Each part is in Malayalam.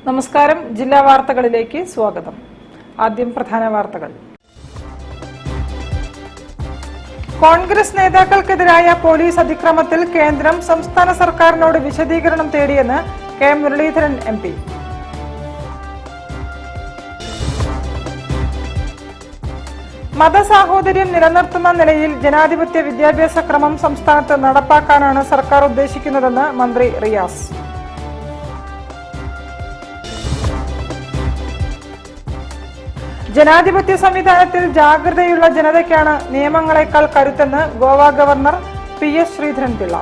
നമസ്കാരം. ജില്ലാ വാർത്തകളിലേക്ക് സ്വാഗതം. ആദ്യം പ്രധാന വാർത്തകൾ. കോൺഗ്രസ് നേതാക്കൾക്കെതിരായ പോലീസ് അതിക്രമത്തിൽ കേന്ദ്രം സംസ്ഥാന സർക്കാരിനോട് വിശദീകരണം തേടിയെന്ന് കെ മുരളീധരൻ MP. മതസാഹോദര്യം നിലനിർത്തുന്ന നിലയിൽ ജനാധിപത്യ വിദ്യാഭ്യാസ ക്രമം സംസ്ഥാനത്ത് നടപ്പാക്കാനാണ് സർക്കാർ ഉദ്ദേശിക്കുന്നതെന്ന് മന്ത്രി റിയാസ്. ജനാധിപത്യ സംവിധാനത്തിൽ ജാഗ്രതയുള്ള ജനതയ്ക്കാണ് നിയമങ്ങളെക്കാൾ കരുത്തെന്ന് ഗോവ ഗവർണർ PS ശ്രീധരൻപിള്ള.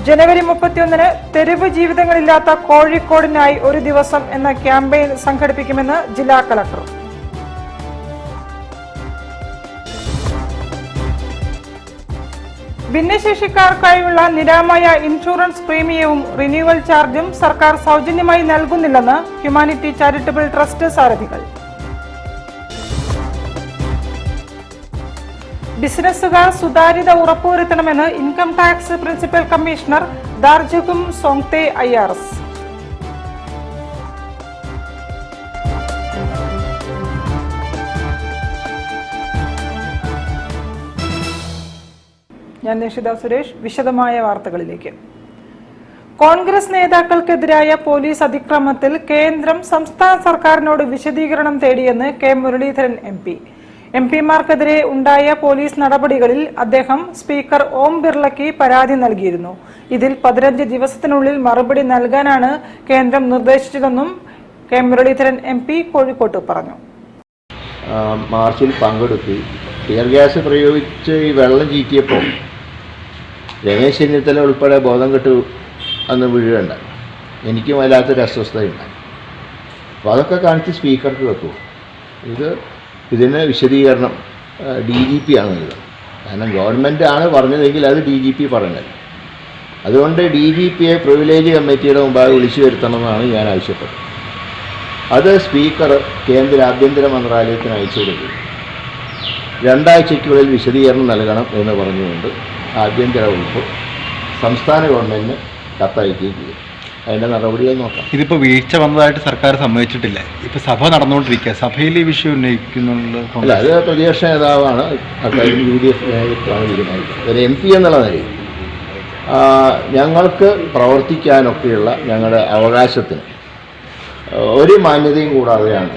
ജനുവരി 31-ന് തെരുവ് ജീവിതങ്ങളില്ലാത്ത കോഴിക്കോടിനായി ഒരു ദിവസം എന്ന ക്യാമ്പയിൻ സംഘടിപ്പിക്കുമെന്ന് ജില്ലാ കളക്ടർ. ഭിന്നശേഷിക്കാർക്കായുള്ള നിരാമയ ഇൻഷുറൻസ് പ്രീമിയവും റിന്യൂവൽ ചാർജും സർക്കാർ സൗജന്യമായി നൽകുന്നില്ലെന്ന് ഹ്യൂമാനിറ്റി ചാരിറ്റബിൾ ട്രസ്റ്റ് സാരഥികൾ. ബിസിനസ്സുകാർ സുതാര്യത ഉറപ്പുവരുത്തണമെന്ന് income tax principal commissioner ദാർജുഗും സോങ്തെ IRS. ഞാൻ നിഷിത സുരേഷ്. വിശദമായ വാർത്തകളിലേക്ക്. കോൺഗ്രസ് നേതാക്കൾക്കെതിരായ പോലീസ് അതിക്രമത്തിൽ കേന്ദ്രം സംസ്ഥാന സർക്കാരിനോട് വിശദീകരണം തേടിയെന്ന് കെ മുരളീധരൻ MP. MPമാർക്കെതിരെ ഉണ്ടായ പോലീസ് നടപടികളിൽ അദ്ദേഹം സ്പീക്കർ ഓം ബിർളയ്ക്ക് പരാതി നൽകിയിരുന്നു. ഇതിൽ 15 ദിവസത്തിനുള്ളിൽ മറുപടി നൽകാനാണ് കേന്ദ്രം നിർദ്ദേശിച്ചതെന്നും കെ മുരളീധരൻ MP കോഴിക്കോട്ട് പറഞ്ഞു. മാർച്ചിൽ പങ്കെടുത്തു. ടിയർ ഗ്യാസ് പ്രയോഗിച്ച് ഈ വെള്ളം ചീറ്റിയപ്പോൾ രമേശ് ചെന്നിത്തല ഉൾപ്പെടെ ബോധം കെട്ട് അന്ന് വീഴുകയുണ്ടായി. എനിക്കും വല്ലാത്തൊരു അസ്വസ്ഥതയുണ്ടായി. അപ്പോൾ അതൊക്കെ കാണിച്ച് സ്പീക്കർക്ക് വെക്കും. ഇതിന് വിശദീകരണം DGP ആണ് നൽകുന്നത്. കാരണം ഗവൺമെൻറ് ആണ് പറഞ്ഞതെങ്കിൽ അത് DGP പറയണത്. അതുകൊണ്ട് DGPയെ പ്രിവിലേജ് കമ്മിറ്റിയുടെ മുമ്പാകെ വിളിച്ചു വരുത്തണമെന്നാണ് ഞാൻ ആവശ്യപ്പെട്ടത്. അത് സ്പീക്കർ കേന്ദ്ര ആഭ്യന്തര മന്ത്രാലയത്തിന് അയച്ചു കൊടുക്കും. 2 ആഴ്ചയ്ക്കുള്ളിൽ വിശദീകരണം നൽകണം എന്ന് പറഞ്ഞുകൊണ്ട് ആഭ്യന്തര വകുപ്പ് സംസ്ഥാന ഗവൺമെൻറ്റിന് കത്തയക്കുകയും ചെയ്യും. അതിൻ്റെ നടപടികൾ നോക്കാം. ഇതിപ്പോൾ വീഴ്ച വന്നതായിട്ട് സർക്കാർ സമ്മതിച്ചിട്ടില്ല. ഇപ്പോൾ സഭ നടന്നുകൊണ്ടിരിക്കുക. സഭയിൽ ഈ വിഷയം ഉന്നയിക്കുന്നുള്ള അല്ല, അത് പ്രതിപക്ഷ നേതാവാണ് അക്കാര്യം UDF നേതൃത്വമാണ് തീരുമാനിക്കുന്നത്. ഒരു MP എന്നുള്ള നിലയിൽ ഞങ്ങൾക്ക് പ്രവർത്തിക്കാനൊക്കെയുള്ള ഞങ്ങളുടെ അവകാശത്തിന് ഒരു മാന്യതയും കൂടാതെയാണ്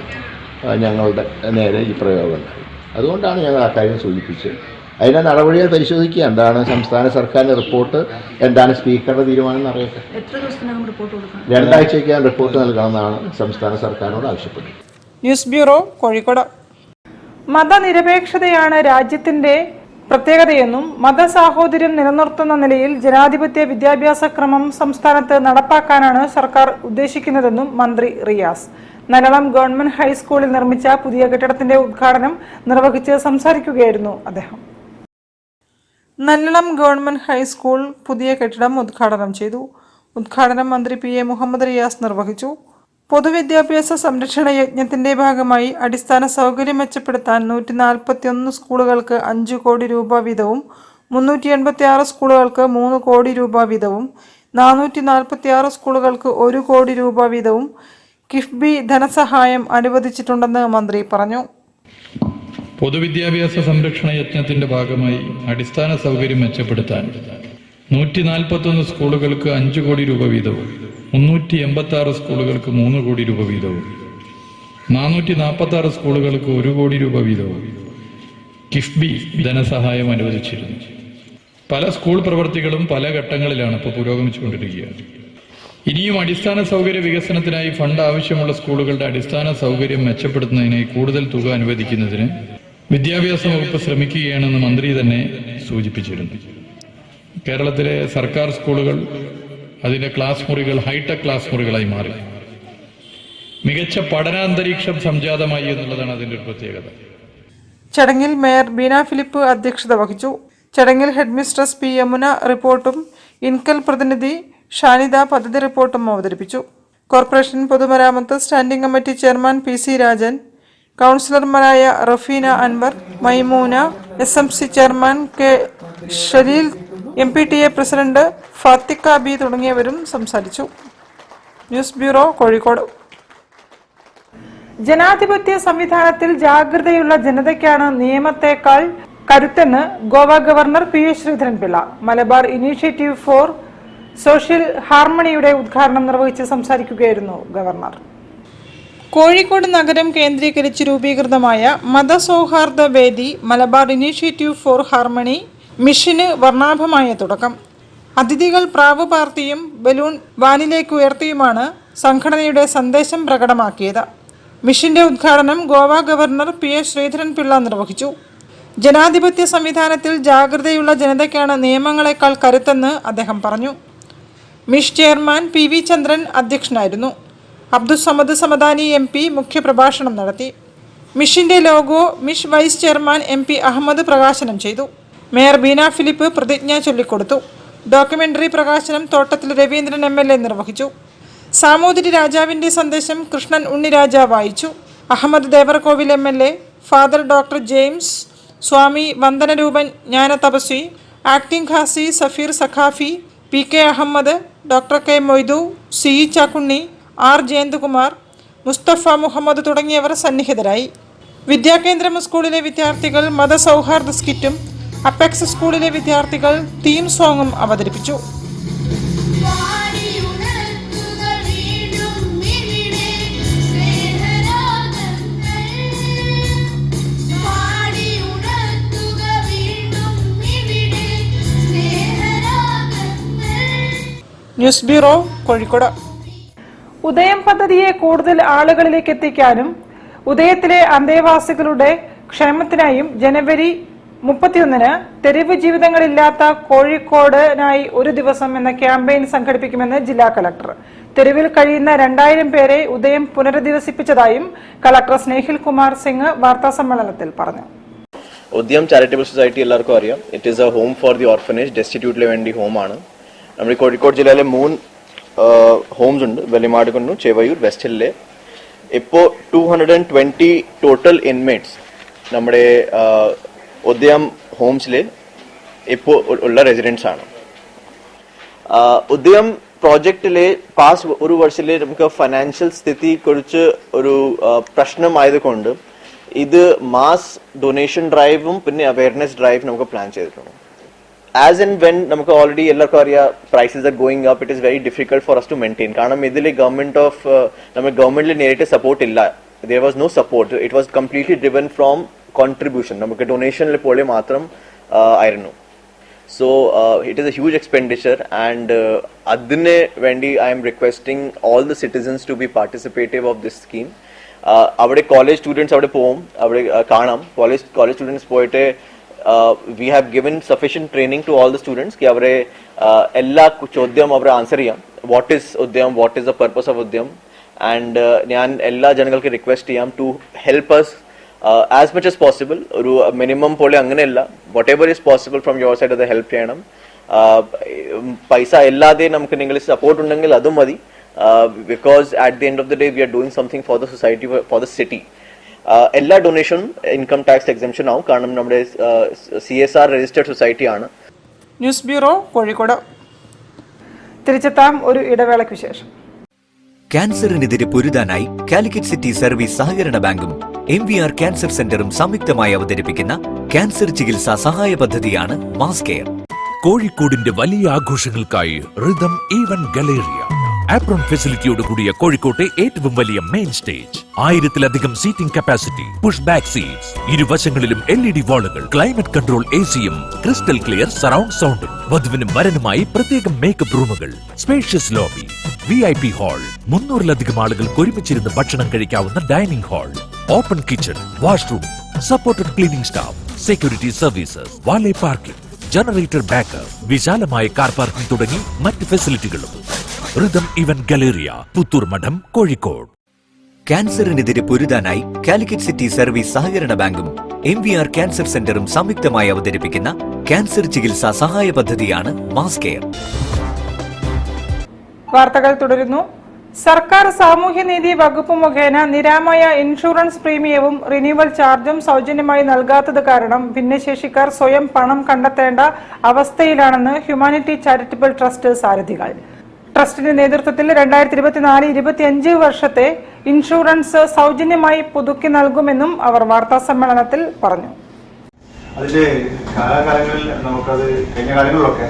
ഞങ്ങളുടെ നേരെ ഈ പ്രയോഗം ഉണ്ടായത്. അതുകൊണ്ടാണ് ഞങ്ങൾ ആ കാര്യം സൂചിപ്പിച്ചത്. അതിൻ്റെ നടപടികൾ പരിശോധിക്കുക. എന്താണ് സംസ്ഥാന സർക്കാരിൻ്റെ റിപ്പോർട്ട്, എന്താണ് സ്പീക്കറുടെ തീരുമാനം എന്നറിയട്ടെ. 2 ആഴ്ചയ്ക്കകം റിപ്പോർട്ട് നൽകണമെന്നാണ് സംസ്ഥാന സർക്കാരിനോട് ആവശ്യപ്പെട്ടത്. News bureau, Kozhikode. മതനിരപേക്ഷതയാണ് രാജ്യത്തിന്റെ പ്രത്യേകതയെന്നും മതസാഹോദര്യം നിലനിർത്തുന്ന നിലയിൽ ജനാധിപത്യ വിദ്യാഭ്യാസ ക്രമം സംസ്ഥാനത്ത് നടപ്പാക്കാനാണ് സർക്കാർ ഉദ്ദേശിക്കുന്നതെന്നും മന്ത്രി റിയാസ്. നല്ലളം ഗവൺമെന്റ് ഹൈസ്കൂളിൽ നിർമ്മിച്ച പുതിയ കെട്ടിടത്തിന്റെ ഉദ്ഘാടനം നിർവഹിച്ച് സംസാരിക്കുകയായിരുന്നു അദ്ദേഹം. നല്ലളം ഗവൺമെന്റ് ഹൈസ്കൂൾ പുതിയ കെട്ടിടം ഉദ്ഘാടനം ചെയ്തു. ഉദ്ഘാടനം മന്ത്രി PA മുഹമ്മദ് റിയാസ് നിർവഹിച്ചു. പൊതുവിദ്യാഭ്യാസ സംരക്ഷണ യജ്ഞത്തിന്റെ ഭാഗമായി അടിസ്ഥാന സൗകര്യം മെച്ചപ്പെടുത്താൻ 141 സ്കൂളുകൾക്ക് 5 കോടി രൂപ വീതവും 386 സ്കൂളുകൾക്ക് 3 കോടി രൂപ വീതവും 446 സ്കൂളുകൾക്ക് 1 കോടി രൂപ വീതവും കിഫ്ബി ധനസഹായം അനുവദിച്ചിട്ടുണ്ടെന്ന് മന്ത്രി പറഞ്ഞു. പൊതുവിദ്യാഭ്യാസ സംരക്ഷണ യജ്ഞത്തിന്റെ ഭാഗമായി അടിസ്ഥാന സൗകര്യം മെച്ചപ്പെടുത്താൻ 141 സ്കൂളുകൾക്ക് 5 കോടി രൂപ വീതവും 386 സ്കൂളുകൾക്ക് 3 കോടി രൂപ വീതവും 446 സ്കൂളുകൾക്ക് 1 കോടി രൂപ വീതവും കിഫ്ബി ധനസഹായം അനുവദിച്ചിരുന്നു. പല സ്കൂൾ പ്രവൃത്തികളും പല ഘട്ടങ്ങളിലാണ് ഇപ്പോൾ പുരോഗമിച്ചുകൊണ്ടിരിക്കുകയാണ്. ഇനിയും അടിസ്ഥാന സൗകര്യ വികസനത്തിനായി ഫണ്ട് ആവശ്യമുള്ള സ്കൂളുകളുടെ അടിസ്ഥാന സൗകര്യം മെച്ചപ്പെടുത്തുന്നതിനായി കൂടുതൽ തുക അനുവദിക്കുന്നതിന് വിദ്യാഭ്യാസ വകുപ്പ് ശ്രമിക്കുകയാണെന്ന് മന്ത്രി തന്നെ സൂചിപ്പിച്ചിരുന്നു. കേരളത്തിലെ സർക്കാർ സ്കൂളുകൾ അതിൻ്റെ ക്ലാസ് മുറികൾ ഹൈടെക് ക്ലാസ് മുറികളായി മാറി. മികച്ച പഠനാന്തരീക്ഷം സംജാതമായി എന്നുള്ളതാണ് അതിൻ്റെ ഒരു പ്രത്യേകത. ചടങ്ങിൽ മേയർ ബീന ഫിലിപ്പ് അധ്യക്ഷത വഹിച്ചു. ചടങ്ങിൽ ഹെഡ്മിസ്ട്രസ് പി യമുന റിപ്പോർട്ടും ഇൻകൽ പ്രതിനിധി ഷാനിദ പദ്ധതി റിപ്പോർട്ടും അവതരിപ്പിച്ചു. കോർപ്പറേഷൻ പൊതുമരാമത്ത് standing committee chairman PC. Rajan, കൗൺസിലർമാരായ Rafeena Anwar, Maimoona, SMC chairman K. Shaleel, MPTA president Fathika B തുടങ്ങിയവരും സംസാരിച്ചു. News bureau, Kozhikode. ജനാധിപത്യ സംവിധാനത്തിൽ ജാഗ്രതയുള്ള ജനതയ്ക്കാണ് നിയമത്തെക്കാൾ കരുത്തെന്ന് Goa governor P.S. Sreedharan Pillai Malabar initiative for social ഹാർമണിയുടെ ഉദ്ഘാടനം നിർവഹിച്ച് സംസാരിക്കുകയായിരുന്നു ഗവർണർ. കോഴിക്കോട് നഗരം കേന്ദ്രീകരിച്ച് രൂപീകൃതമായ മതസൗഹാർദ്ദ വേദി മലബാർ ഇനീഷ്യേറ്റീവ് ഫോർ ഹാർമണി മിഷന് വർണ്ണാഭമായ തുടക്കം. അതിഥികൾ പ്രാവ് പാർത്തിയും ബലൂൺ വാനിലേക്ക് ഉയർത്തിയുമാണ് സംഘടനയുടെ സന്ദേശം പ്രകടമാക്കിയത്. മിഷന്റെ ഉദ്ഘാടനം ഗോവ ഗവർണർ P.S. ശ്രീധരൻപിള്ള നിർവഹിച്ചു. ജനാധിപത്യ സംവിധാനത്തിൽ ജാഗ്രതയുള്ള ജനതയ്ക്കാണ് നിയമങ്ങളെക്കാൾ കരുത്തെന്ന് അദ്ദേഹം പറഞ്ഞു. മിഷ് ചെയർമാൻ P.V. ചന്ദ്രൻ അധ്യക്ഷനായിരുന്നു. അബ്ദുസമദ് സമദാനി MP മുഖ്യപ്രഭാഷണം നടത്തി. മിഷിന്റെ ലോഗോ മിഷ് വൈസ് ചെയർമാൻ MP അഹമ്മദ് പ്രകാശനം ചെയ്തു. മേയർ ബീന ഫിലിപ്പ് പ്രതിജ്ഞ ചൊല്ലിക്കൊടുത്തു. ഡോക്യുമെന്ററി പ്രകാശനം തോട്ടത്തിൽ രവീന്ദ്രൻ MLA നിർവഹിച്ചു. സാമൂതിരി രാജാവിന്റെ സന്ദേശം കൃഷ്ണൻ ഉണ്ണിരാജ വായിച്ചു. Ahammed Devarkovil MLA, father doctor James, Swami Vandanaroopan Jnanathapaswi, acting Khazi Safeer Saqafi, PK Ahammed, doctor K Moidu, CE Chakkunni, R Jayanthkumar, Musthafa Muhammed തുടങ്ങിയവർ സന്നിഹിതരായി. വിദ്യാകേന്ദ്രം സ്കൂളിലെ വിദ്യാർത്ഥികൾ മതസൗഹാർദ്ദ സ്കിറ്റും അപ്പെക്സ് സ്കൂളിലെ വിദ്യാർത്ഥികൾ തീം സോങ്ങും അവതരിപ്പിച്ചു. News bureau, Kozhikode. ഉദയം പദ്ധതിയെ കൂടുതൽ ആളുകളിലേക്ക് എത്തിക്കാനും ഉദയത്തിലെ അന്തേവാസികളുടെ ക്ഷേമത്തിനായും ജനുവരി 31-ന് തെരുവ് ജീവിതങ്ങളില്ലാത്ത കോഴിക്കോടിനായി ഒരു ദിവസം എന്ന ക്യാമ്പയിൻ സംഘടിപ്പിക്കുമെന്ന് ജില്ലാ കളക്ടർ. തെരുവിൽ കഴിയുന്ന 2000 പേരെ ഉദയം പുനരധിവസിപ്പിച്ചതായും കളക്ടർ സ്നേഹിൽ കുമാർ സിംഗ് വാർത്താസമ്മേളനത്തിൽ പറഞ്ഞു. ഉദയം ചാരിറ്റബിൾ സൊസൈറ്റി എല്ലാവർക്കും അറിയാം. It is a home for the orphanage, ഡെസ്റ്റിറ്റ്യൂട്ടിന് വേണ്ടി ഹോമാണ്. നമ്മുടെ കോഴിക്കോട് ജില്ലയിലെ 3 ഹോംസ് ഉണ്ട്. വെള്ളിമാടുകുന്നു, ചെവയൂർ, വെസ്റ്റ് ഹില്ലിലെ. ഇപ്പോൾ 220 ടോട്ടൽ ഇൻമേറ്റ്സ് നമ്മുടെ ഉദയം ഹോംസിൽ ഇപ്പോൾ ഉള്ള റെസിഡൻസ് ആണ്. ഉദയം പ്രോജക്റ്റിലെ പാസ് ഒരു വർഷത്തിലെ നമുക്ക് ഫൈനാൻഷ്യൽ സ്ഥിതി കുറിച്ച് ഒരു പ്രശ്നമായതുകൊണ്ട് ഇത് മാസ് ഡൊണേഷൻ ഡ്രൈവും പിന്നെ അവയർനെസ് ഡ്രൈവ് നമുക്ക് പ്ലാൻ ചെയ്തിട്ടുണ്ട്. As and when നമുക്ക് ഓൾറെഡി എല്ലാവർക്കും അറിയാം prices are going up, it is very difficult for us to maintain. കാരണം ഇതിൽ നമ്മുടെ ഗവൺമെന്റിൽ നേരിട്ട് സപ്പോർട്ട് ഇല്ല. there was no support. It was completely driven from contribution. നമുക്ക് ഡൊണേഷനിൽ പോലെ മാത്രം ആയിരുന്നു. So it is a huge expenditure and അതിന് വേണ്ടി I am requesting all the citizens to be participative of this scheme. അവിടെ കോളേജ് സ്റ്റുഡൻസ് അവിടെ പോവും, അവിടെ കാണാം. കോളേജ് സ്റ്റുഡൻസ് പോയിട്ട് we have given sufficient training to all the students ki avare ella chodyam avare answer cheyam. What is Udyam, what is the purpose of Udyam, and njan ella janagalku request cheyam to help us as much as possible. Oru minimum pole angane illa, whatever is possible from your side of the help cheyanam. Paisa ellade namukku ningal support undengil adum madi, because at the end of the day we are doing something for the society, for the city. എല്ലാ ഡൊണേഷൻ ഇൻകം ടാക്സ് എക്സംഷൻ ആവും, കാരണം നമ്മുടെ CSR രജിസ്റ്റേർഡ് സൊസൈറ്റി ആണ്. News bureau, Kozhikode. തിരിച്ചെത്താം ഒരു ഇടവേളയ്ക്ക് ശേഷം. ക്യാൻസറിനെതിരെ പൊരുതാനായി കാലിക്കറ്റ് സിറ്റി സർവീസ് സഹകരണ ബാങ്കും MVR ക്യാൻസർ സെന്ററും സംയുക്തമായി അവതരിപ്പിക്കുന്ന ക്യാൻസർ ചികിത്സാ സഹായ പദ്ധതിയാണ് മാസ് കെയർ. കോഴിക്കോടിന്റെ വലിയ ആഘോഷങ്ങൾക്കായി റിതം ഈവന്റ് ഗലേറിയ ആപ്രോൺ ഫെസിലിറ്റിയോട് കൂടിയ കോഴിക്കോട്ടെ ഏറ്റവും വലിയ മെയിൻ സ്റ്റേജ്, 1000-ലധികം seating capacity, push back seats, ഇരുവശങ്ങളിലും LED വാളുകൾ, ക്ലൈമറ്റ് കൺട്രോൾ AC-യും ക്രിസ്റ്റൽ ക്ലിയർ സറൗണ്ട് സൗണ്ടും, വധുവിനും വരനുമായി പ്രത്യേകം മേക്കപ്പ് റൂമുകൾ, സ്പേഷ്യസ് ലോബി, VIP ഹാൾ, 300-ലധികം ആളുകൾക്ക് ഒരുമിച്ചിരുന്ന് ഭക്ഷണം കഴിക്കാവുന്ന dining hall, open kitchen, washroom, supported cleaning staff, security services, valet parking, generator backup, വിശാലമായ കാർ പാർക്കിംഗ് തുടങ്ങി മറ്റ് ഫെസിലിറ്റികളും. റിതം ഈവന്റ് ഗലേറിയ, പുത്തൂർ മഠം, കോഴിക്കോട്. ക്യാൻസറിനെതിരെ പൊരുതാനായി കാലിക്കറ്റ് സിറ്റി സർവീസ് സഹകരണ ബാങ്കും MVR ക്യാൻസർ സെന്ററും സംയുക്തമായി അവതരിപ്പിക്കുന്ന ക്യാൻസർ ചികിത്സാ സഹായ പദ്ധതിയാണ് മാസ് കെയർ. വാർത്തകൾ തുടരുന്നു. സർക്കാർ സാമൂഹ്യനീതി വകുപ്പ് മുഖേന നിരാമയ ഇൻഷുറൻസ് പ്രീമിയവും റിന്യൂവൽ ചാർജും സൗജന്യമായി നൽകാത്തത് കാരണം ഭിന്നശേഷിക്കാർ സ്വയം പണം കണ്ടെത്തേണ്ട അവസ്ഥയിലാണെന്ന് ഹ്യൂമാനിറ്റി ചാരിറ്റബിൾ ട്രസ്റ്റ് സാരഥികൾ. ട്രസ്റ്റിന്റെ നേതൃത്വത്തിൽ 2024-25 വർഷത്തെ ഇൻഷുറൻസ് സൗജന്യമായി പുതുക്കി നൽകുമെന്നും അവർ വാർത്താസമ്മേളനത്തിൽ പറഞ്ഞു. അതിന്റെ കാലാകാലങ്ങളിൽ നമുക്കത് കഴിഞ്ഞ കാലങ്ങളിലൊക്കെ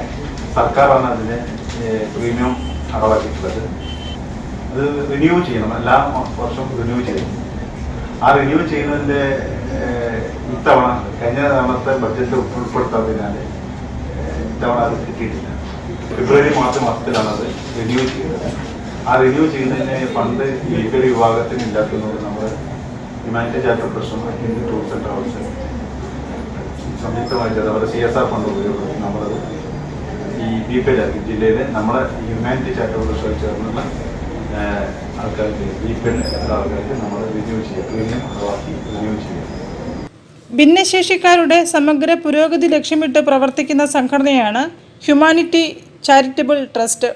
സർക്കാരാണ് അതിന്റെ പ്രീമിയം അടവാക്കിയിട്ടുള്ളത്. അത് റിന്യൂ ചെയ്യണം, എല്ലാ വർഷവും റിന്യൂ ചെയ്യണം. ആ റിന്യൂ ചെയ്യുന്നതിന്റെ ഇത്തവണ കഴിഞ്ഞ തവണത്തെ ബഡ്ജറ്റ് ഉൾപ്പെടുത്താത്തതിനാൽ ഇത്തവണ അത് കിട്ടിയിട്ടില്ല. ഫെബ്രുവരി മാസത്തിലാണ് അത് റിന്യൂ ചെയ്തത്. ആ റിന്യൂ ചെയ്യുന്നതിന് ഫണ്ട് ലീഗൽ വിഭാഗത്തിന് ഇല്ലാത്തതുകൊണ്ട് നമ്മൾ ഹ്യൂമാനിറ്റി ചാരിറ്റബിൾ ട്രസ്റ്റും ഹിന്ദു ടൂറിസം ആൻഡ് ട്രാവൽസ് സംയുക്തമായിട്ട് അവരുടെ CSR ഫണ്ട് ഉപയോഗിച്ച് നമ്മളത് ഈ BPL ജില്ലയിലെ നമ്മുടെ ഹ്യൂമാനിറ്റി ചാരിറ്റബിൾ ട്രസ്റ്റ് ചേർന്നുള്ള ആൾക്കാർക്ക് BPL ആൾക്കാർക്ക് നമ്മൾ റിന്യൂ ചെയ്യുക, പ്രീമിയം അടവാക്കി റിന്യൂ ചെയ്യുക. ഭിന്നശേഷിക്കാരുടെ സമഗ്ര പുരോഗതി ലക്ഷ്യമിട്ട് പ്രവർത്തിക്കുന്ന സംഘടനയാണ് ഹ്യൂമാനിറ്റി ചാരിറ്റബിൾ ട്രസ്റ്റ്.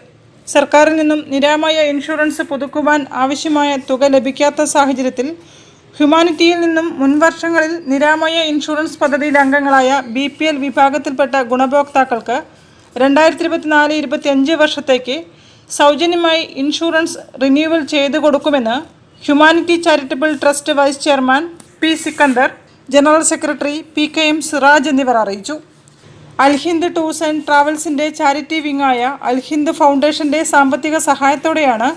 സർക്കാരിൽ നിന്നും നിരാമയ ഇൻഷുറൻസ് പുതുക്കുവാൻ ആവശ്യമായ തുക ലഭിക്കാത്ത സാഹചര്യത്തിൽ ഹ്യൂമാനിറ്റിയിൽ നിന്നും മുൻവർഷങ്ങളിൽ നിരാമയ ഇൻഷുറൻസ് പദ്ധതിയിൽ അംഗങ്ങളായ BPL വിഭാഗത്തിൽപ്പെട്ട ഗുണഭോക്താക്കൾക്ക് 2024-25 വർഷത്തേക്ക് സൗജന്യമായി ഇൻഷുറൻസ് റിന്യൂവൽ ചെയ്തു കൊടുക്കുമെന്ന് humanity charitable trust vice chairman P. Sikkandar, general secretary PKM Siraj എന്നിവർ അറിയിച്ചു. അൽഹിന്ദ് ടൂർസ് ആൻഡ് ട്രാവൽസിന്റെ ചാരിറ്റി വിങ്ങായ അൽഹിന്ദ് ഫൗണ്ടേഷന്റെ സാമ്പത്തിക സഹായത്തോടെയാണ്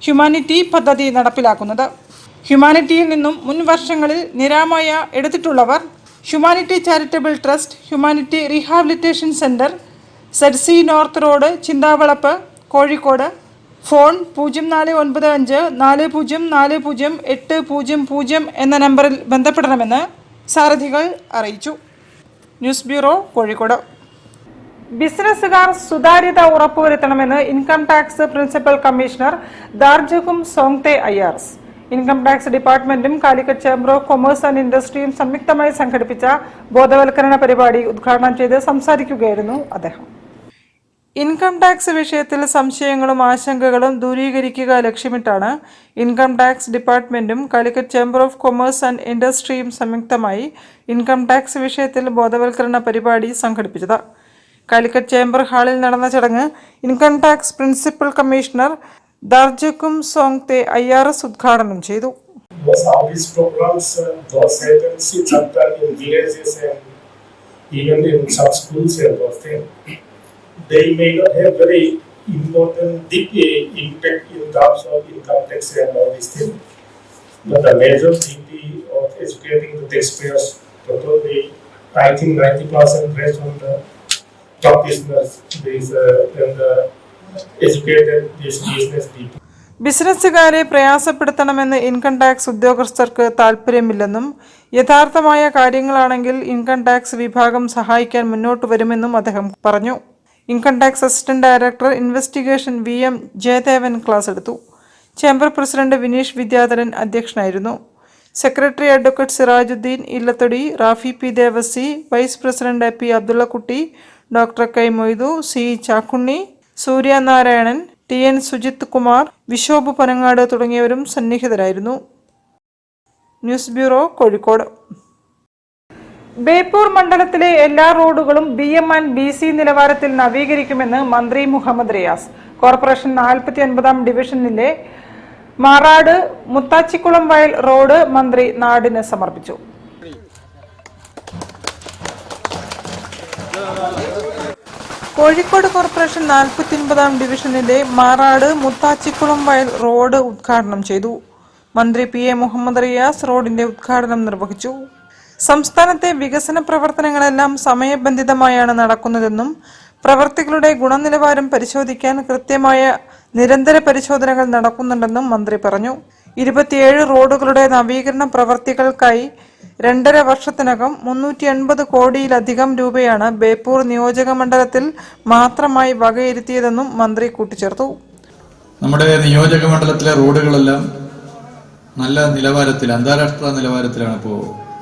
ഹ്യൂമാനിറ്റി പദ്ധതി നടപ്പിലാക്കുന്നത്. ഹ്യൂമാനിറ്റിയിൽ നിന്നും മുൻ വർഷങ്ങളിൽ നിരാമയ എടുത്തിട്ടുള്ളവർ humanity charitable trust, humanity rehabilitation centre, ZC north road, Chinthavalappu, Kozhikode. Phone 0495 4040 800 എന്ന നമ്പറിൽ ബന്ധപ്പെടണമെന്ന് സാരഥികൾ അറിയിച്ചു. News bureau, Kozhikode. ബിസിനസ്സുകാർ സുതാര്യത ഉറപ്പുവരുത്തണമെന്ന് income tax principal commissioner Darjukum Songthe IRS. Income tax ഡിപ്പാർട്ട്മെന്റും Calicut chamber of commerce and ഇൻഡസ്ട്രിയും സംയുക്തമായി സംഘടിപ്പിച്ച ബോധവൽക്കരണ പരിപാടി ഉദ്ഘാടനം ചെയ്ത് സംസാരിക്കുകയായിരുന്നു അദ്ദേഹം. ഇൻകം ടാക്സ് വിഷയത്തിൽ സംശയങ്ങളും ആശങ്കകളും ദൂരീകരിക്കുക ലക്ഷ്യമിട്ടാണ് ഇൻകം ടാക്സ് ഡിപ്പാർട്ട്മെന്റും Calicut chamber of commerce and ഇൻഡസ്ട്രിയും സംയുക്തമായി ഇൻകം ടാക്സ് വിഷയത്തിൽ ബോധവൽക്കരണ പരിപാടി സംഘടിപ്പിച്ചത്. കാലിക്കറ്റ് ചേംബർ ഹാളിൽ നടന്ന ചടങ്ങ് income tax principal commissioner Darjukum Songthe IRS ഉദ്ഘാടനം ചെയ്തു. They may not have very important deep impact in terms of income tax and all these things. But the major duty of educating the taxpayers, totally, I think 90% rest on the top business and the educated business people. ബിസിനസ്സുകാരെ പ്രയാസപ്പെടുത്തണമെന്ന് ഇൻകം ടാക്സ് ഉദ്യോഗസ്ഥർക്ക് താൽപ്പര്യമില്ലെന്നും യഥാർത്ഥമായ കാര്യങ്ങളാണെങ്കിൽ ഇൻകം ടാക്സ് വിഭാഗം സഹായിക്കാൻ മുന്നോട്ട് വരുമെന്നും അദ്ദേഹം പറഞ്ഞു. Income tax assistant director investigation VM Jayadevan class എടുത്തു. ചേംബർ പ്രസിഡന്റ് വിനീഷ് വിദ്യാധരൻ അധ്യക്ഷനായിരുന്നു. Secretary advocate Sirajuddin Illathodi, Rafi P. Devasi, vice president P. Abdullakutty, doctor K. Moidu, C. Chakkunni, Suryanarayanan, TN Sujith Kumar, Vishob Panangad തുടങ്ങിയവരും സന്നിഹിതരായിരുന്നു. News bureau, Kozhikode. ബേപ്പൂർ മണ്ഡലത്തിലെ എല്ലാ റോഡുകളും BM and BC നിലവാരത്തിൽ നവീകരിക്കുമെന്ന് മന്ത്രി മുഹമ്മദ് റിയാസ്. കോർപ്പറേഷൻ 49ാം ഡിവിഷനിലെ മാറാട് മുത്താച്ചിക്കുളം വയൽ റോഡ് മന്ത്രി നാടിന് സമർപ്പിച്ചു. കോഴിക്കോട് കോർപ്പറേഷൻ 49ാം ഡിവിഷനിലെ മാറാട് മുത്താച്ചിക്കുളം വയൽ റോഡ് ഉദ്ഘാടനം ചെയ്തു. മന്ത്രി PA മുഹമ്മദ് റിയാസ് റോഡിന്റെ ഉദ്ഘാടനം നിർവഹിച്ചു. സംസ്ഥാനത്തെ വികസന പ്രവർത്തനങ്ങളെല്ലാം സമയബന്ധിതമായാണ് നടക്കുന്നതെന്നും പ്രവർത്തികളുടെ ഗുണനിലവാരം പരിശോധിക്കാൻ കൃത്യമായ നിരന്തര പരിശോധനകൾ നടക്കുന്നുണ്ടെന്നും മന്ത്രി പറഞ്ഞു. 27 റോഡുകളുടെ നവീകരണ പ്രവർത്തികൾക്കായി 2.5 വർഷത്തിനകം 380 കോടിയിലധികം രൂപയാണ് ബേപ്പൂർ നിയോജക മണ്ഡലത്തിൽ മാത്രമായി വകയിരുത്തിയതെന്നും മന്ത്രി കൂട്ടിച്ചേർത്തു. നമ്മുടെ നിയോജക മണ്ഡലത്തിലെ റോഡുകളെല്ലാം നല്ല നിലവാരത്തിൽ, അന്താരാഷ്ട്ര നിലവാരത്തിലാണ് ഇപ്പോൾ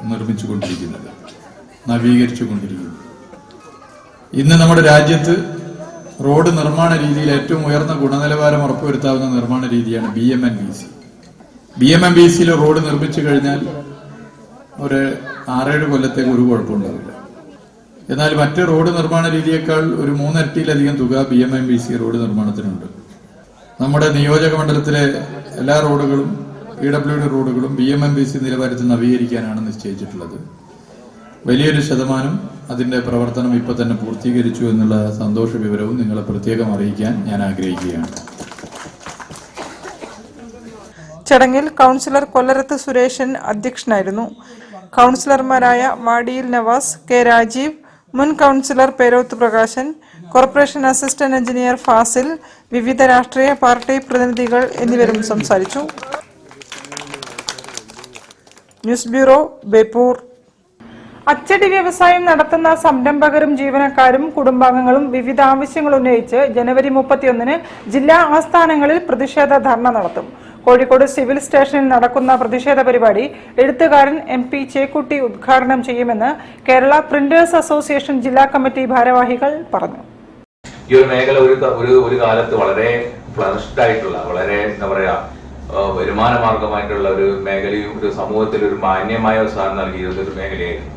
നിർമ്മിച്ചുകൊണ്ടിരിക്കുന്നത്, നവീകരിച്ചുകൊണ്ടിരിക്കുന്നത്. ഇന്ന് നമ്മുടെ രാജ്യത്ത് റോഡ് നിർമ്മാണ രീതിയിൽ ഏറ്റവും ഉയർന്ന ഗുണനിലവാരം ഉറപ്പുവരുത്താവുന്ന നിർമ്മാണ രീതിയാണ് BMNBC. BMNBCയിൽ റോഡ് നിർമ്മിച്ചു കഴിഞ്ഞാൽ ഒരു 6-7 കൊല്ലത്തേക്ക് ഒരു കുഴപ്പമുണ്ടാവില്ല. എന്നാൽ മറ്റ് റോഡ് നിർമ്മാണ രീതിയേക്കാൾ ഒരു 3 ഇരട്ടിയിലധികം തുക BMNBC റോഡ് നിർമ്മാണത്തിനുണ്ട്. നമ്മുടെ നിയോജക മണ്ഡലത്തിലെ എല്ലാ റോഡുകളും PWD റോഡുകളും BMNBC നിലവാരത്തിൽ നവീകരിക്കാനാണ് നിശ്ചയിച്ചിട്ടുള്ളത്. വലിയൊരു ശതമാനം അതിന്റെ പ്രവർത്തനം ഇപ്പോൾ തന്നെ പൂർത്തീകരിച്ചു എന്നുള്ള സന്തോഷ വിവരവും നിങ്ങളെ പ്രത്യേകം അറിയിക്കാൻ ഞാൻ ആഗ്രഹിക്കുകയാണ്. ചടങ്ങിൽ കൗൺസിലർ കൊല്ലരത്ത് സുരേഷൻ അധ്യക്ഷനായിരുന്നു. കൗൺസിലർമാരായ വാടിയിൽ നവാസ്, കെ രാജീവ്, മുൻ councillor Perothu Prakashan, corporation assistant engineer Fazil, വിവിധ രാഷ്ട്രീയ പാർട്ടി പ്രതിനിധികൾ എന്നിവരും സംസാരിച്ചു. News bureau, Beypore. അച്ചടി വ്യവസായം നടത്തുന്ന സംരംഭകരും ജീവനക്കാരും കുടുംബാംഗങ്ങളും വിവിധ ആവശ്യങ്ങൾ ഉന്നയിച്ച് ജനുവരി 31-ന് ജില്ലാ ആസ്ഥാനങ്ങളിൽ പ്രതിഷേധ ധർണ നടത്തും. കോഴിക്കോട് സിവിൽ സ്റ്റേഷനിൽ നടക്കുന്ന പ്രതിഷേധ പരിപാടി എഴുത്തുകാരൻ MP ചേക്കുട്ടി ഉദ്ഘാടനം ചെയ്യുമെന്ന് കേരള പ്രിന്റേഴ്സ് അസോസിയേഷൻ ജില്ലാ കമ്മിറ്റി ഭാരവാഹികൾ പറഞ്ഞു. ഈ ഒരു മേഖല ഒരു കാലത്ത് വളരെ ഫ്ലറിഷ്ഡ് ആയിട്ടുള്ള, വളരെ എന്താ പറയാ, വരുമാന മാർഗമായിട്ടുള്ള ഒരു മേഖലയും ഒരു സമൂഹത്തിൽ ഒരു മാന്യമായ ഒരു സ്ഥാനം നൽകിയിരുന്ന ഒരു മേഖലയായിരുന്നു.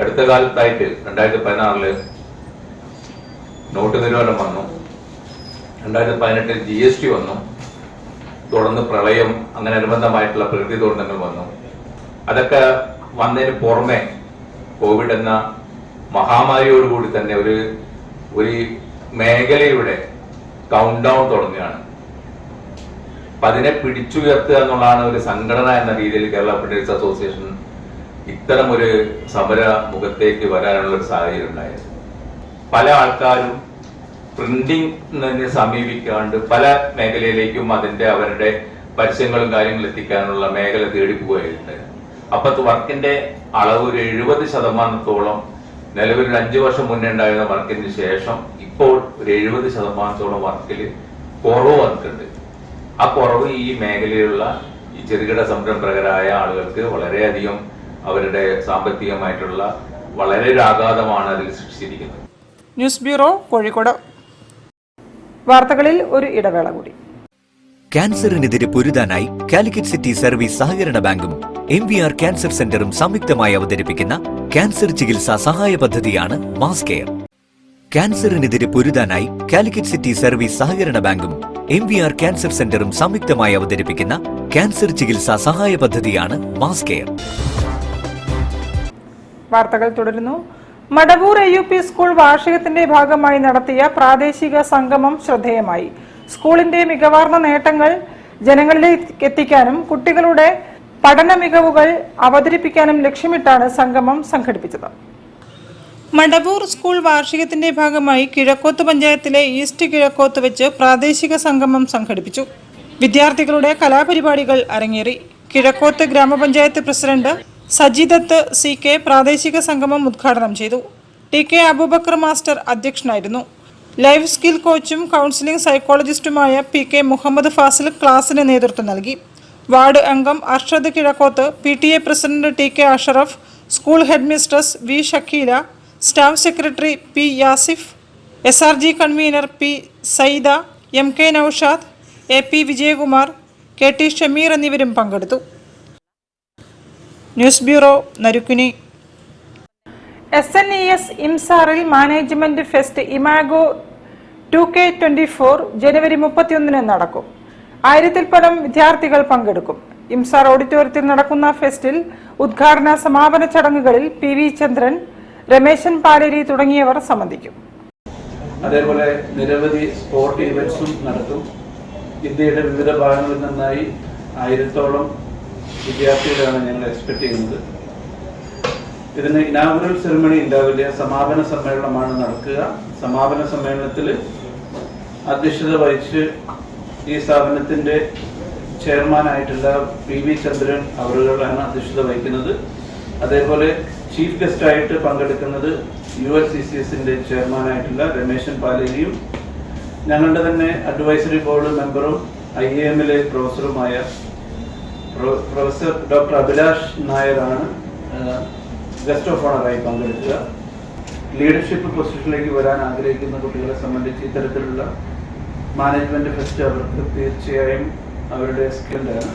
അടുത്ത കാലത്തായിട്ട് 2016 നോട്ട് നിരോധനം വന്നു, 2018 GST വന്നു, തുടർന്ന് പ്രളയം, അങ്ങനെ അനുബന്ധമായിട്ടുള്ള പ്രകൃതി ദുരന്തങ്ങൾ വന്നു. അതൊക്കെ വന്നതിന് പുറമെ കോവിഡ് എന്ന മഹാമാരിയോടുകൂടി തന്നെ ഒരു മേഖലയുടെ കൗണ്ട് ഡൗൺ തുടങ്ങുകയാണ്. അപ്പൊ അതിനെ പിടിച്ചുയർത്തുക എന്നുള്ളതാണ് ഒരു സംഘടന എന്ന രീതിയിൽ കേരള പ്രിന്റേഴ്സ് അസോസിയേഷൻ ഇത്തരം ഒരു സമര മുഖത്തേക്ക് വരാനുള്ള ഒരു സാഹചര്യം ഉണ്ടായത്. പല ആൾക്കാരും പ്രിന്റിംഗ് സമീപിക്കാണ്ട് പല മേഖലയിലേക്കും അവരുടെ പരസ്യങ്ങളും കാര്യങ്ങളും എത്തിക്കാനുള്ള മേഖല തേടിപ്പോയിട്ടുണ്ട്. അപ്പൊ വർക്കിന്റെ അളവ് ഒരു 70% നിലവിൽ 5 വർഷം മുന്നേ ഉണ്ടായിരുന്ന വർക്കിന് ശേഷം ഇപ്പോൾ ഒരു 70% വർക്കിൽ കുറവ് വന്നിട്ടുണ്ട്. ആ കുറവ് ഈ മേഖലയിലുള്ള ഈ ചെറുകിട സംരംഭകരായ ആളുകൾക്ക് വളരെയധികം അവരുടെ സാമ്പത്തികമായിട്ടുള്ള വളരെ ഒരു ആഘാതമാണ് അതിൽ സൃഷ്ടിച്ചിരിക്കുന്നത്. News bureau, Kozhikode. വാർത്തകളിൽ ഒരു ഇടവേള കൂടി. ക്യാൻസറിനെതിരെ പൊരുതാനായി കാലിക്കറ്റ് സിറ്റി സർവീസ് സഹകരണ ബാങ്കും MVR ക്യാൻസർ സെന്ററും സംയുക്തമായി അവതരിപ്പിക്കുന്ന ക്യാൻസർ ചികിത്സാ സഹായ പദ്ധതിയാണ് മാസ് കെയർ. ക്യാൻസറിനെതിരെ പൊരുതാനായി കാലിക്കറ്റ് സിറ്റി സർവീസ് സഹകരണ ബാങ്കും MVR ക്യാൻസർ സെന്ററും സംയുക്തമായി അവതരിപ്പിക്കുന്ന ക്യാൻസർ ചികിത്സാ സഹായ പദ്ധതിയാണ് മാസ് കെയർ. വാർത്തകൾ തുടരുന്നു. മടവൂർ AUP സ്കൂൾ വാർഷികത്തിന്റെ ഭാഗമായി നടത്തിയ പ്രാദേശിക സംഗമം ശ്രദ്ധേയമായി. സ്കൂളിന്റെ മികവാർന്ന നേട്ടങ്ങൾ ജനങ്ങളിലേക്ക് എത്തിക്കാനും കുട്ടികളുടെ പഠന മികവുകൾ അവതരിപ്പിക്കാനും ലക്ഷ്യമിട്ടാണ് സംഗമം സംഘടിപ്പിച്ചത്. മടവൂർ സ്കൂൾ വാർഷികത്തിന്റെ ഭാഗമായി കിഴക്കോത്ത് പഞ്ചായത്തിലെ ഈസ്റ്റ് കിഴക്കോത്ത് വെച്ച് പ്രാദേശിക സംഗമം സംഘടിപ്പിച്ചു. വിദ്യാർത്ഥികളുടെ കലാപരിപാടികൾ അരങ്ങേറി. കിഴക്കോത്ത് ഗ്രാമപഞ്ചായത്ത് പ്രസിഡന്റ് സജിദത്ത് CK പ്രാദേശിക സംഗമം ഉദ്ഘാടനം ചെയ്തു. TK അബൂബക്കർ മാസ്റ്റർ അധ്യക്ഷനായിരുന്നു. ലൈഫ് സ്കിൽ കോച്ചും കൗൺസിലിംഗ് സൈക്കോളജിസ്റ്റുമായ PK മുഹമ്മദ് ഫാസിൽ ക്ലാസിന് നേതൃത്വം നൽകി. വാർഡ് അംഗം Arshad Kizhakkoth, PTA president TK Ashraf, school head mistress V Shakeela, staff secretary P Yasif, SRG convener P Saida, MK Noushad, AP Vijayakumar, KT Shameer എന്നിവരും പങ്കെടുത്തു. News bureau, Narikkuni. SNES ഇംസാറിൽ മാനേജ്മെന്റ് ഫെസ്റ്റ് ഇമാഗോ 2K24 ജനുവരി 31-ന് നടക്കും. 1000-ൽ പരം വിദ്യാർത്ഥികൾ പങ്കെടുക്കും. ഇംസാർ ഓഡിറ്റോറിയത്തിൽ നടക്കുന്ന ഫെസ്റ്റിൽ ഉദ്ഘാടന സമാപന ചടങ്ങുകളിൽ PV ചന്ദ്രൻ, രമേശൻ പാലേരി തുടങ്ങിയവർ സംബന്ധിക്കും. അതേപോലെ നിരവധി സ്പോർട്ട് ഇവന്റ്സും നടത്തും. ഇന്ത്യയുടെ വിവിധ ഭാഗങ്ങളിൽ നിന്നായി 1000-ഓളം വിദ്യാർത്ഥികളാണ് ഞങ്ങൾ എക്സ്പെക്ട് ചെയ്യുന്നത്. ഇതിന് ഇനാഗുറൽ സെറിമണി ഉണ്ടാവില്ല, സമാപന സമ്മേളനമാണ് നടക്കുക. സമാപന സമ്മേളനത്തിൽ അധ്യക്ഷത വഹിച്ച് ഈ സ്ഥാപനത്തിന്റെ ചെയർമാനായിട്ടുള്ള PV ചന്ദ്രൻ അവരുകളാണ് അധ്യക്ഷത വഹിക്കുന്നത്. അതേപോലെ ചീഫ് ഗസ്റ്റായിട്ട് പങ്കെടുക്കുന്നത് ULCCSന്റെ ചെയർമാനായിട്ടുള്ള രമേശൻ പാലേരിയും ഞങ്ങളുടെ തന്നെ അഡ്വൈസറി ബോർഡ് മെമ്പറും IAMലെ പ്രൊഫസറുമായ പ്രൊഫസർ ഡോക്ടർ അഭിലാഷ് നായരാണ് ഗസ്റ്റ് ഓഫ് ഓണറായി പങ്കെടുക്കുക. ലീഡർഷിപ്പ് പൊസിഷനിലേക്ക് വരാൻ ആഗ്രഹിക്കുന്ന കുട്ടികളെ സംബന്ധിച്ച് ഇത്തരത്തിലുള്ള മാനേജ്മെന്റ് ഫെസ്റ്റ് അവർക്ക് തീർച്ചയായും അവരുടെ സ്കില്ലാണ്.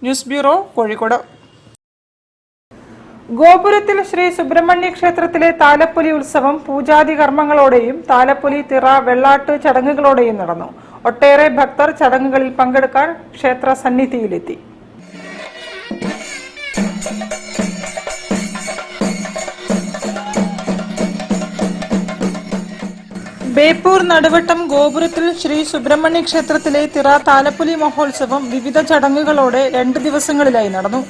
News bureau, Kozhikode. ഗോപുരത്തിൽ ശ്രീ സുബ്രഹ്മണ്യ ക്ഷേത്രത്തിലെ താലപ്പൊലി ഉത്സവം പൂജാതി കർമ്മങ്ങളോടെയും താലപ്പൊലി തിറ വെള്ളാട്ട് ചടങ്ങുകളോടെയും നടന്നു. ഒട്ടേറെ ഭക്തർ ചടങ്ങുകളിൽ പങ്കെടുക്കാൻ ക്ഷേത്ര സന്നിധിയിലെത്തി. ബേപ്പൂർ നടുവട്ടം ഗോപുരത്തിൽ ശ്രീ സുബ്രഹ്മണ്യ ക്ഷേത്രത്തിലെ തിറ താലപ്പൊലി മഹോത്സവം വിവിധ ചടങ്ങുകളോടെ 2 ദിവസങ്ങളിലായി നടന്നു.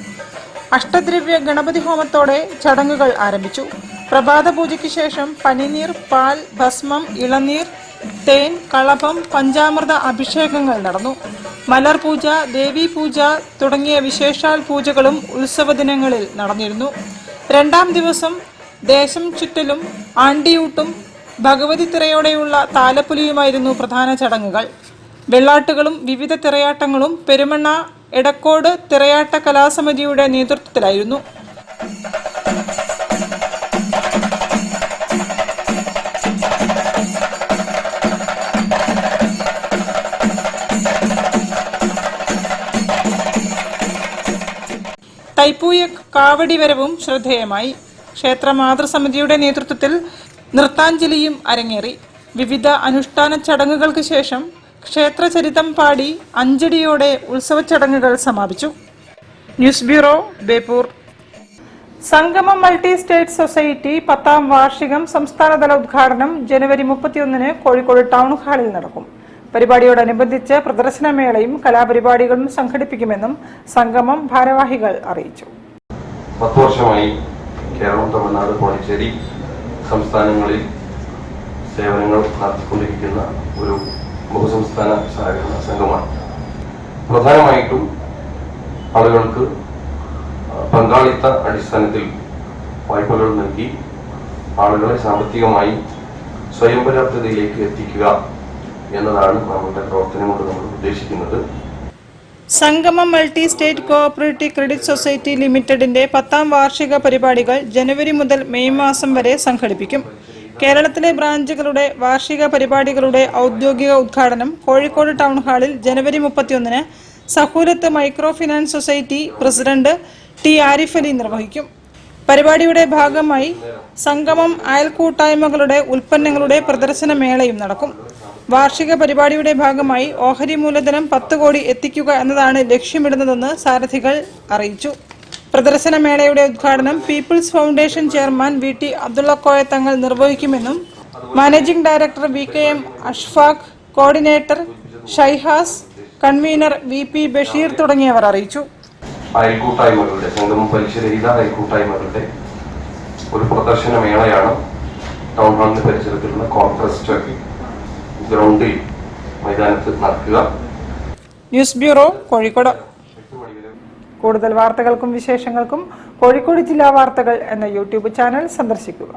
അഷ്ടദ്രവ്യ ഗണപതി ഹോമത്തോടെ ചടങ്ങുകൾ ആരംഭിച്ചു. പ്രഭാത പൂജയ്ക്ക് ശേഷം പനിനീർ, പാൽ, ഭസ്മം, ഇളനീർ, തേൻ, കളഭം, പഞ്ചാമൃത അഭിഷേകങ്ങൾ നടന്നു. മലർ പൂജ, ദേവീ പൂജ തുടങ്ങിയ വിശേഷാൽ പൂജകളും ഉത്സവ ദിനങ്ങളിൽ നടന്നിരുന്നു. 2ാം ദിവസം ദേശം ചുറ്റലും ആണ്ടിയൂട്ടും ഭഗവതി തിറയോടെയുള്ള താലപ്പൊലിയുമായിരുന്നു പ്രധാന ചടങ്ങുകൾ. വെള്ളാട്ടുകളും വിവിധ തിറയാട്ടങ്ങളും പെരുമണ്ണ എടക്കോട് തിറയാട്ട കലാസമിതിയുടെ നേതൃത്വത്തിലായിരുന്നു. തൈപ്പൂയ കാവടി വരവും ശ്രദ്ധേയമായി. ക്ഷേത്ര മാതൃസമിതിയുടെ നേതൃത്വത്തിൽ നൃത്താഞ്ജലിയും അരങ്ങേറി. വിവിധ അനുഷ്ഠാന ചടങ്ങുകൾക്ക് ശേഷം ക്ഷേത്രചരിതം പാടി അഞ്ചടിയോടെ ഉത്സവ ചടങ്ങുകൾ സമാപിച്ചു. News bureau, Beypore. സംഗമം മൾട്ടി സ്റ്റേറ്റ് സൊസൈറ്റി 10ാം വാർഷികം സംസ്ഥാനതല ഉദ്ഘാടനം ജനുവരി 31 കോഴിക്കോട് ടൗൺ ഹാളിൽ നടക്കും. പരിപാടിയോടനുബന്ധിച്ച് പ്രദർശനമേളയും കലാപരിപാടികളും സംഘടിപ്പിക്കുമെന്നും സംഗമം ഭാരവാഹികൾ അറിയിച്ചു. 10 വർഷമായി കേരളം, തമിഴ്നാട്, പോണ്ടിച്ചേരി സംസ്ഥാനങ്ങളിൽ സേവനങ്ങൾ നടത്തിക്കൊണ്ടിരിക്കുന്ന ഒരു ബഹുസംസ്ഥാന സഹകരണ സംഘമാണ്. പ്രധാനമായിട്ടും ആളുകൾക്ക് പങ്കാളിത്ത അടിസ്ഥാനത്തിൽ വായ്പകൾ നൽകി ആളുകളെ സാമ്പത്തികമായി സ്വയം പര്യാപ്തതയിലേക്ക് എത്തിക്കുക എന്നതാണ് നമ്മുടെ പ്രവർത്തനം കൊണ്ട് നമ്മൾ ഉദ്ദേശിക്കുന്നത്. സംഗമം multi state cooperative credit society ലിമിറ്റഡിന്റെ 10ാം വാർഷിക പരിപാടികൾ ജനുവരി മുതൽ മെയ് മാസം വരെ സംഘടിപ്പിക്കും. കേരളത്തിലെ ബ്രാഞ്ചുകളുടെ വാർഷിക പരിപാടികളുടെ ഔദ്യോഗിക ഉദ്ഘാടനം കോഴിക്കോട് ടൗൺ ഹാളിൽ ജനുവരി 31 Sahoolath micro finance society president T Arif Ali നിർവഹിക്കും. പരിപാടിയുടെ ഭാഗമായി സംഗമം അയൽക്കൂട്ടായ്മകളുടെ ഉൽപ്പന്നങ്ങളുടെ പ്രദർശന മേളയും നടക്കും. വാർഷിക പരിപാടിയുടെ ഭാഗമായി ഓഹരി മൂലധനം 10 കോടി എത്തിക്കുക എന്നതാണ് ലക്ഷ്യമിടുന്നതെന്ന് സാരഥികൾ അറിയിച്ചു. പ്രദർശന മേളയുടെ ഉദ്ഘാടനം people's foundation chairman VT Abdullakoya Thangal നിർവഹിക്കുമെന്നും managing director VKM Ashfaq, coordinator Shaihas, convener VP Basheer തുടങ്ങിയവർ അറിയിച്ചു. അയൽക്കൂട്ടായ്മകളുടെ സംഗമം പലിശരഹിത അയൽക്കൂട്ടായ്മകളുടെ ഒരു പ്രദർശന മേളയാണ് ടൗൺ ഹാളിന് പരിസരത്തിലുള്ള കോൺട്രസ്റ്റ് ഗ്രൗണ്ടിൽ മൈതാനത്ത് നടക്കുക. News bureau, Kozhikode. കൂടുതൽ വാർത്തകൾക്കും വിശേഷങ്ങൾക്കും കോഴിക്കോട് ജില്ലാ വാർത്തകൾ എന്ന യൂട്യൂബ് ചാനൽ സന്ദർശിക്കുക.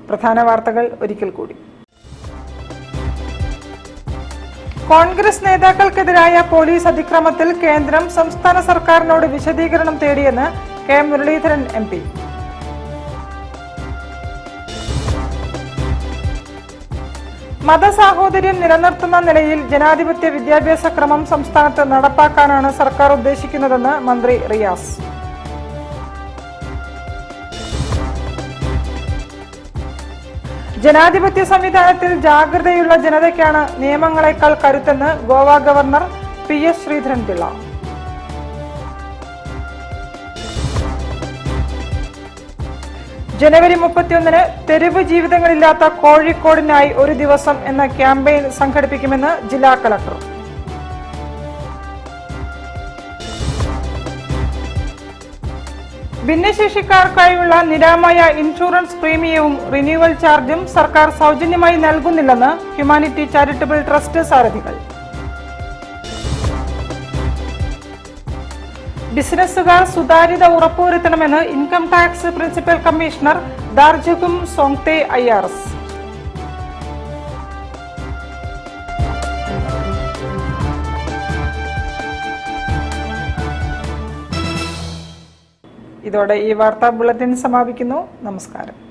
പ്രധാന വാർത്തകൾ ഒരിക്കൽ കൂടി. കോൺഗ്രസ് നേതാക്കൾക്കെതിരായ പോലീസ് അതിക്രമത്തിൽ കേന്ദ്രം സംസ്ഥാന സർക്കാരിനോട് വിശദീകരണം തേടിയെന്ന് കെ മുരളീധരൻ MP. മതസാഹോദര്യം നിലനിർത്തുന്ന നിലയിൽ ജനാധിപത്യ വിദ്യാഭ്യാസ ക്രമം സംസ്ഥാനത്ത് നടപ്പാക്കാനാണ് സർക്കാർ ഉദ്ദേശിക്കുന്നതെന്ന് മന്ത്രി റിയാസ്. ജനാധിപത്യ സംവിധാനത്തിൽ ജാഗ്രതയുള്ള ജനതയ്ക്കാണ് നിയമങ്ങളെക്കാൾ കരുത്തെന്ന് ഗോവ ഗവർണർ PS ശ്രീധരൻപിള്ള. ജനുവരി 31 തെരുവ് ജീവിതങ്ങളില്ലാത്ത കോഴിക്കോടിനായി ഒരു ദിവസം എന്ന ക്യാമ്പയിൻ സംഘടിപ്പിക്കുമെന്ന് ജില്ലാ കളക്ടർ. ഭിന്നശേഷിക്കാർക്കായുള്ള നിരാമയ ഇൻഷുറൻസ് പ്രീമിയവും റിന്യൂവൽ ചാർജും സർക്കാർ സൗജന്യമായി നൽകുന്നില്ലെന്ന് ഹ്യൂമാനിറ്റി ചാരിറ്റബിൾ ട്രസ്റ്റ് സാരഥികൾ. ബിസിനസ്സുകാർ സുതാര്യത ഉറപ്പുവരുത്തണമെന്ന് income tax principal commissioner ദാർജുഗും സോങ്തെ IRS. ഇതോടെ ഈ വാർത്താ ബുള്ളറ്റിൻ സമാപിക്കുന്നു. നമസ്കാരം.